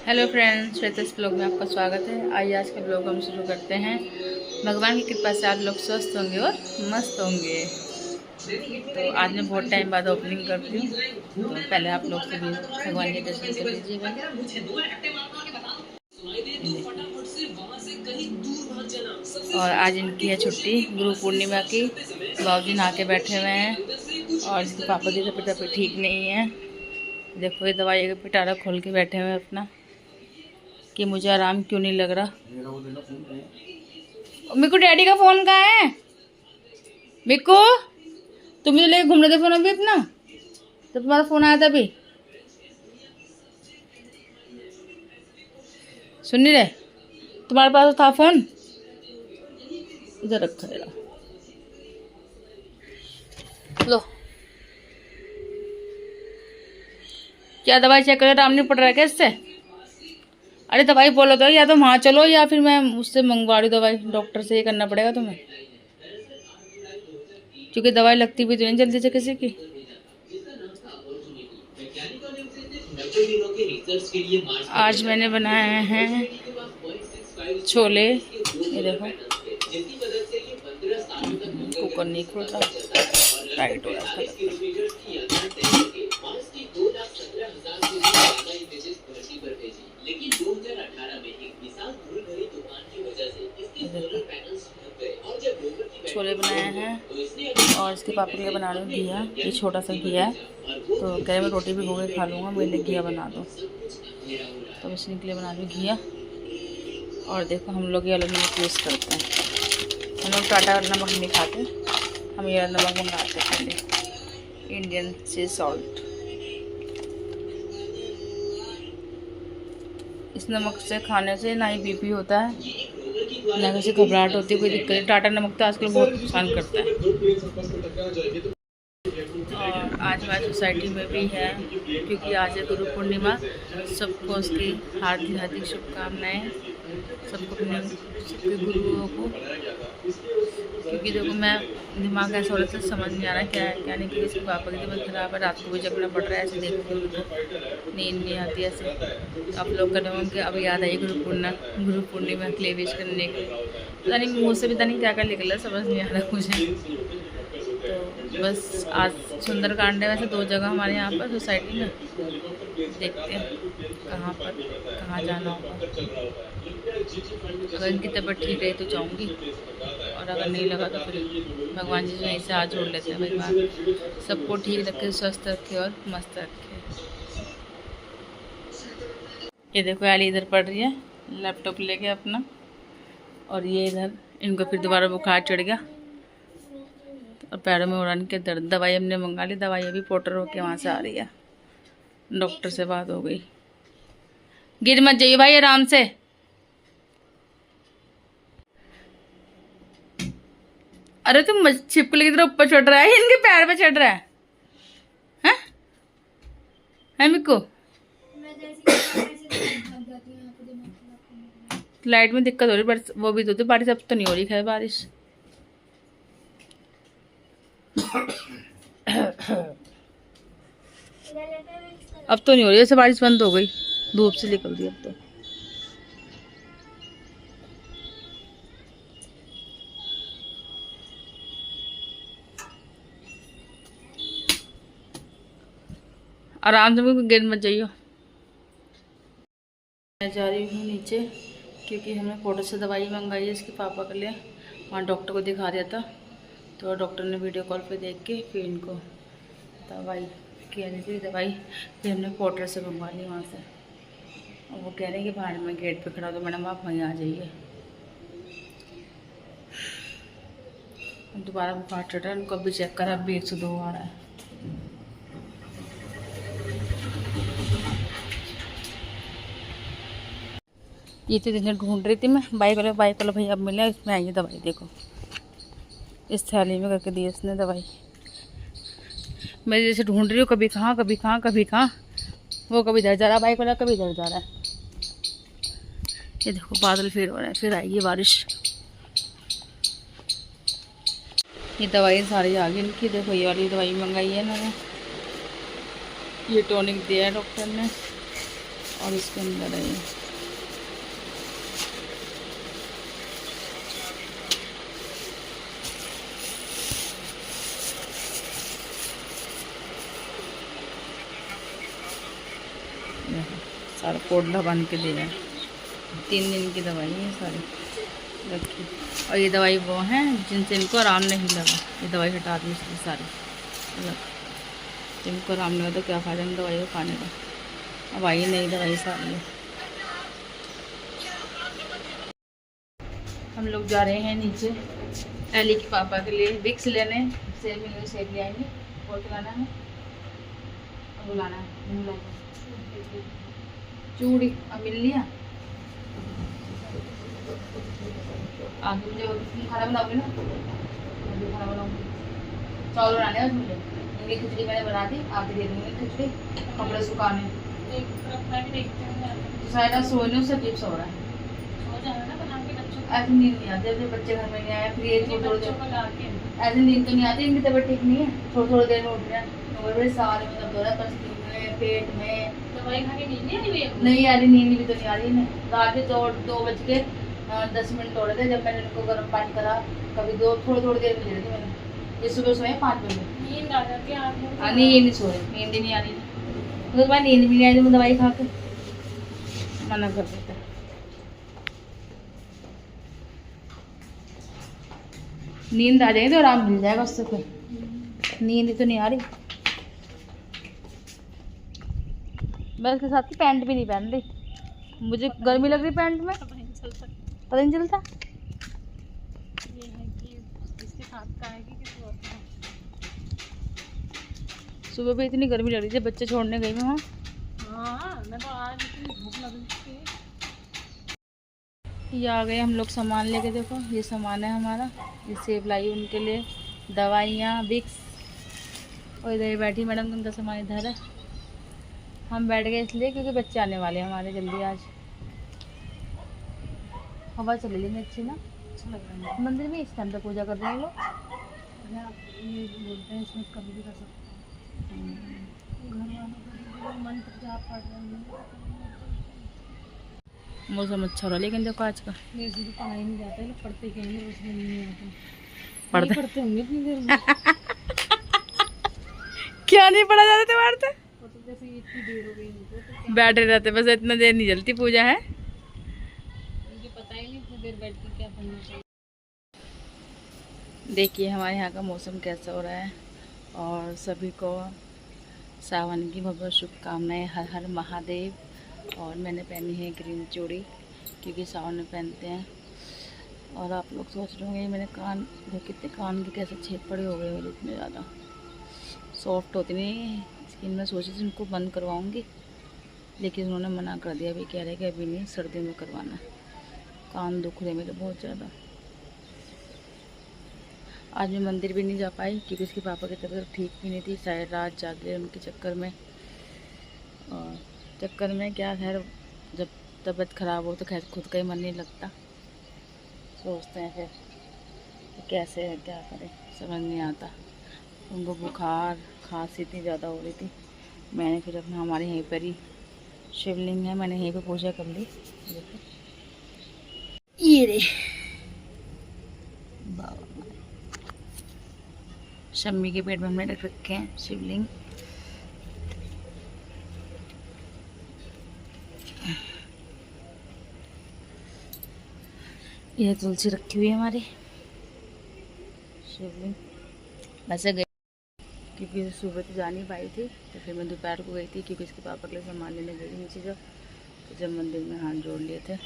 Hello friends, श्वेता's blog में आपका स्वागत है। आइए आज के ब्लॉग हम शुरू करते हैं। भगवान की कृपा से आप लोग स्वस्थ होंगे और मस्त होंगे। तो आज मैं बहुत टाइम बाद ओपनिंग करती हूँ, तो पहले आप लोग से भी भगवान के दर्शन कर लीजिएगा। और आज इनकी है छुट्टी, गुरु पूर्णिमा की। बाबूजी नहा के बैठे हुए हैं और इसके पापा की तबीयत ठीक नहीं है। देखो ये दवाई का पिटारा खोल के बैठे हुए हैं अपना, कि मुझे आराम क्यों नहीं लग रहा। मिकू डैडी का फोन कहाँ है? मिकू तुम मुझे लेके घूम रहे थे फोन अभी अपना, तो तुम्हारा फोन आया था अभी, सुन नहीं रहे? तुम्हारे पास था फोन, इधर रखा है। लो क्या दवाई चेक कर, आराम नहीं पड़ रहा है क्या इससे? अरे दवाई बोलो तो, या तो वहाँ चलो या फिर मैं उससे मंगवा रही दवाई, डॉक्टर से। ये करना पड़ेगा तुम्हें, क्योंकि दवाई लगती भी तो नहीं जल्दी से किसी की। आज मैंने बनाए हैं छोले, ये देखो कुकर नहीं खोल रहा, टाइट हो रहा है। छोले बनाए हैं और इसके पापा के लिए बना रही हूँ घिया। ये छोटा सा घिया है, तो कह रहे मैं रोटी भी भूखे खा लूँगा, मेरे लिए घिया बना दो, तो इसके लिए बना रही हूँ घिया। और देखो हम लोग ये अलग नमक यूज़ करते हैं, हम लोग टाटा नमक नहीं खाते, हम ये नमक मंगाते हैं पहले, इंडियन सी सॉल्ट। इस नमक से खाने से ना ही बीपी होता है, ना किसी घबराहट होती है, कोई दिक्कत नहीं। टाटा नमक तो आजकल बहुत नुकसान करता है। और आज हमारी सोसाइटी में भी है, क्योंकि आज है गुरु पूर्णिमा। सबको उसकी हार्दिक हार्दिक शुभकामनाएं, सबको अपने सबके गुरुओं को। क्योंकि देखो मैं दिमाग ऐसा हो रहा था, समझ नहीं आ रहा क्या है क्या नहीं, क्योंकि इसके पापा की तबीयत खराब है, रात को भी जगना पड़ रहा है, ऐसे देखते हुए तो नींद नहीं आती ऐसे। तो आप लोग कर होंगे अब याद आई गुरु पूर्णिमा के लिए विश करने के, पता नहीं मुँह से भी नहीं क्या क्या निकल रहा, समझ नहीं आ रहा मुझे। तो बस आज सुंदरकांड है, वैसे 2 जगह हमारे यहाँ पर सोसाइटी में, देखते हैं कहाँ पर कहाँ जाना होगा। अगर इनकी तबीयत ठीक रही तो जाऊँगी, और अगर नहीं लगा तो फिर भगवान जी जो यहीं से हाथ जोड़ लेते हैं। भगवान सबको ठीक रखे, स्वस्थ रखे और मस्त रखे। ये देखो याली इधर पढ़ रही है लैपटॉप लेके अपना, और ये इधर इनको फिर दोबारा बुखार चढ़ गया और पैरों में उड़ान के दर्द। दवाई हमने मंगा ली, दवाई अभी पोटर होके वहाँ से आ रही है, डॉक्टर से बात हो गई। गिर मत जाइए भाई, आराम से। अरे तुम छिपकली की तरह ऊपर चढ़ रहा है, इनके पैर पे चढ़ रहा है, हैं मिक्कू? लाइट में दिक्कत हो रही है, वो भी तो बारिश अब तो नहीं हो रही है बारिश। अब तो नहीं हो रही, ऐसे बारिश बंद हो गई, धूप से निकल रही अब तो। आराम से, मुझे गिर मत जाइयो। मैं जा रही हूँ नीचे, क्योंकि हमने फोटो से दवाई मंगाई है इसके पापा के लिए, वहाँ डॉक्टर को दिखा दिया था, तो डॉक्टर ने वीडियो कॉल पे देख के फिर इनको दवाई कह रही थी, दवाई फिर हमने पोर्टर से मंगवा ली वहाँ से। और वो कह रहे हैं कि बाहर में गेट पे खड़ा हो, तो मैडम आप वहीं आ जाइए। दोबारा बुखार चढ़ रहा है, उनको अभी चेक करा, अभी 102 आ रहा है। ये तो दिन ढूंढ रही थी मैं, बाइक वाला भैया अब मिला, इसमें आई है दवाई। देखो इस थैली में करके दी इसने दवाई। मैं जैसे ढूंढ रही हूँ, कभी कहाँ कभी कहाँ कभी कहाँ, वो कभी इधर जा रहा है बाइक वाला, कभी इधर जा रहा है। ये देखो बादल फिर हो रहे हैं, फिर आएगी बारिश। ये दवाई सारी आ गई इनकी। देखो ये वाली दवाई मंगाई है इन्होंने, ये टॉनिक दिया है डॉक्टर ने, और इसके अंदर है सारा पोडला बन के दिया है। 3 दिन की दवाई है सारी रखी। और ये दवाई वो हैं जिनसे इनको आराम नहीं लगा, ये दवाई हटा दी इसकी सारी। जिनको आराम नहीं होता क्या फ़ायदा इन दवाई को खाने का। अब आई नई दवाई सारी है। हम लोग जा रहे हैं नीचे एली के पापा के लिए विक्स लेने। सेब मिलेंगे, सेब ले आएंगे और खिलाना है और बुलाना है। चूड़ी अब मिल लिया। आगे मुझे खाना बनाओगे ना? मुझे खाना बनाऊंगी। चावल बनाने हैं मुझे। इनकी खिचड़ी मैंने बना दी, आगे दे दूँगी खिचड़ी। कपड़े सुखाने तो सारा सोने से टिप्स हो रहा है। ऐसे नींद नहीं आती जब बच्चे घर में नहीं आए। फिर ये ऐसे नींद तो नहीं आती, इनकी तबीयत ठीक नहीं है। थोड़ी देर में उठ रहे हैं, बड़े सारे में दर्द हो रहा है, पसीने में, पेट में। दवाई खा के नींद नहीं आ रही। नींद भी तो नहीं आ रही है। रात के 2:10 हो रहे थे जब मैंने उनको गर्म पानी करा। कभी थोड़ी देर में ले रही थी मैंने। ये सुबह सोए 5 बजे। नींद आ जाती है। नहीं ये नहीं सोए, नींद ही नहीं आ रही। तो मैं नींद भी नहीं आई तो मैं दवाई खा के मना कर देता। नींद आ जाएगी तो आराम मिल जाएगा उससे। फिर नींद ही तो नहीं आ रही। मैं इसके साथ की पैंट भी नहीं पहन रही, मुझे गर्मी लग रही पैंट में। पता नहीं चलता ये है कि इसके साथ का है कि किसी और का। सुबह भी इतनी गर्मी लग रही थी, बच्चे छोड़ने गई मैं वहाँ। हाँ मैं तो आज इतनी धूप लग रही थी। ये आ गए हम लोग सामान लेके। देखो ये सामान है हमारा। ये सेब लाई उनके लिए, दवाइयाँ, विक्स। और इधर बैठी मैडम, उनका सामान इधर है। हम बैठ गए इसलिए क्योंकि बच्चे आने वाले हैं हमारे जल्दी आज। हवा चले लेंगे अच्छी ना, अच्छा लग रहा है। मंदिर में इस टाइम पे पूजा कर रहे हैं लोग। ये बोलते हैं इसमें कभी भी कर सकते हैं। मंत्र जाप पढ़ रहे हैं। मौसम अच्छा हो रहा है लेकिन देखो आज का। मेरे से तो पढ़ा ही नहीं जाता है, पढ़ते कहेंगे उसमें नहीं आता। पढ़ते होंगे इतनी देर में। क्या नहीं पढ़ा जाता तुम्हारे से? जैसे इतनी देर हो गई तो बैठे रहते, बस इतना देर नहीं जलती पूजा है। मुझे पता ही नहीं इतनी देर बैठ के क्या पढ़ना चाहिए। देखिए हमारे यहाँ का मौसम कैसा हो रहा है। और सभी को सावन की बहुत बहुत शुभकामनाएं। हर हर महादेव। और मैंने पहनी है ग्रीन चूड़ी क्योंकि सावन में पहनते हैं। और आप लोग सोच रहे होंगे मैंने कान कितने कान के कैसे छेद पड़े हो गए मेरे, इतने ज़्यादा सॉफ्ट होती नहीं स्किन में। सोची थी उनको बंद करवाऊंगी लेकिन उन्होंने मना कर दिया। अभी कह रहे कि अभी नहीं, सर्दी में करवाना। कान दुख रहे मेरे बहुत ज़्यादा। आज मैं मंदिर भी नहीं जा पाई क्योंकि उसके पापा की तबीयत ठीक भी नहीं थी। शायद रात जागे उनके चक्कर में। और चक्कर में क्या, खैर जब तबीयत ख़राब हो तो खैर खुद का ही मन नहीं लगता। सोचते हैं फिर कैसे है, क्या करें, समझ नहीं आता। उनको बुखार खांसी इतनी ज़्यादा हो रही थी। मैंने फिर अपना हमारे यहीं पर ही शिवलिंग है, मैंने यहीं पे पूजा कर ली। ये रे बाबा शम्मी के पेट में हमने रख रखे हैं शिवलिंग। ये तुलसी रखी हुई है हमारी शिवलिंग। वैसे गई क्योंकि सुबह तो जा नहीं पाई थी तो फिर मैं दोपहर को गई थी क्योंकि इसके पापा के लिए सामान लेने गई थी नीचे। तो जब मंदिर में हाथ जोड़ लिए थे,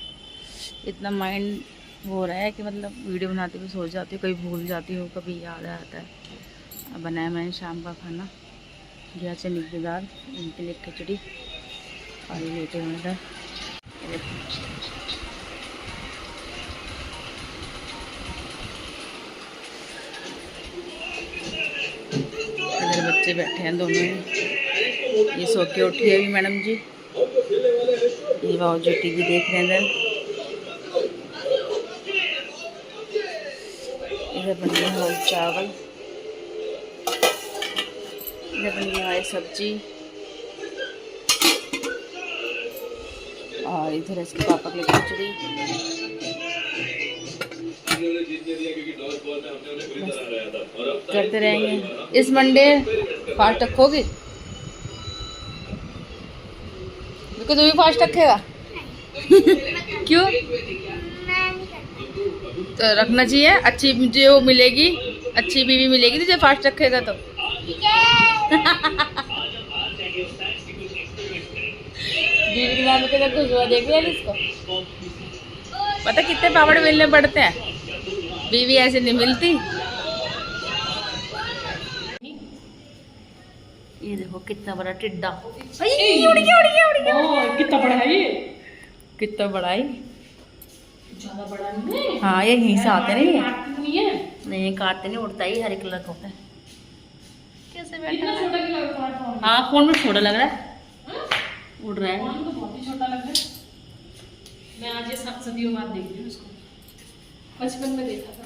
इतना माइंड हो रहा है कि मतलब वीडियो बनाते हुए सोच जाती हूँ, कभी भूल जाती हूँ, कभी याद आता है। अब बनाया मैंने शाम का खाना, घिया चने की दाल, इनके लिए खिचड़ी और ये लेटे हुए इधर। इधर बच्चे बैठे हैं दोनों ही। ये सो के उठी है अभी मैडम जी। ये बाबू जी टीवी देख रहे हैं। इधर बन गया हमारे चावल, इधर बन गई हमारी सब्जी। और इधर इसके पापा के लिए खिचड़ी। करते रहेंगे। इस मंडे फास्ट रखोगे? तू भी फास्ट रखेगा? क्यों? तो रखना चाहिए, अच्छी जो मिलेगी, अच्छी बीवी मिलेगी तुझे फास्ट रखेगा तो। बीवी के नाम पे खुश हुआ, देख लिया इसको। पता कितने पापड़ मिलने पड़ते हैं, बीवी ऐसे नहीं मिलती। ये देखो कितना बड़ा टिड्डा, कितना बड़ा है ये? कितना बड़ा है, ज्यादा बड़ा नहीं है। हाँ ये यहीं से आते नहीं है, नहीं है, नहीं काटते नहीं, उड़ता ही हरे कलर का होता है। कैसे बैठा इतना है? छोटा क्यों लग रहा है फोन? हाँ फोन में छोटा लग रहा है, उड़ रहा है। फोन तो बहुत ही छोटा लग रहा है। मैं आज ये सदियों बाद देख रही हूँ उसको, बचपन में देखा था।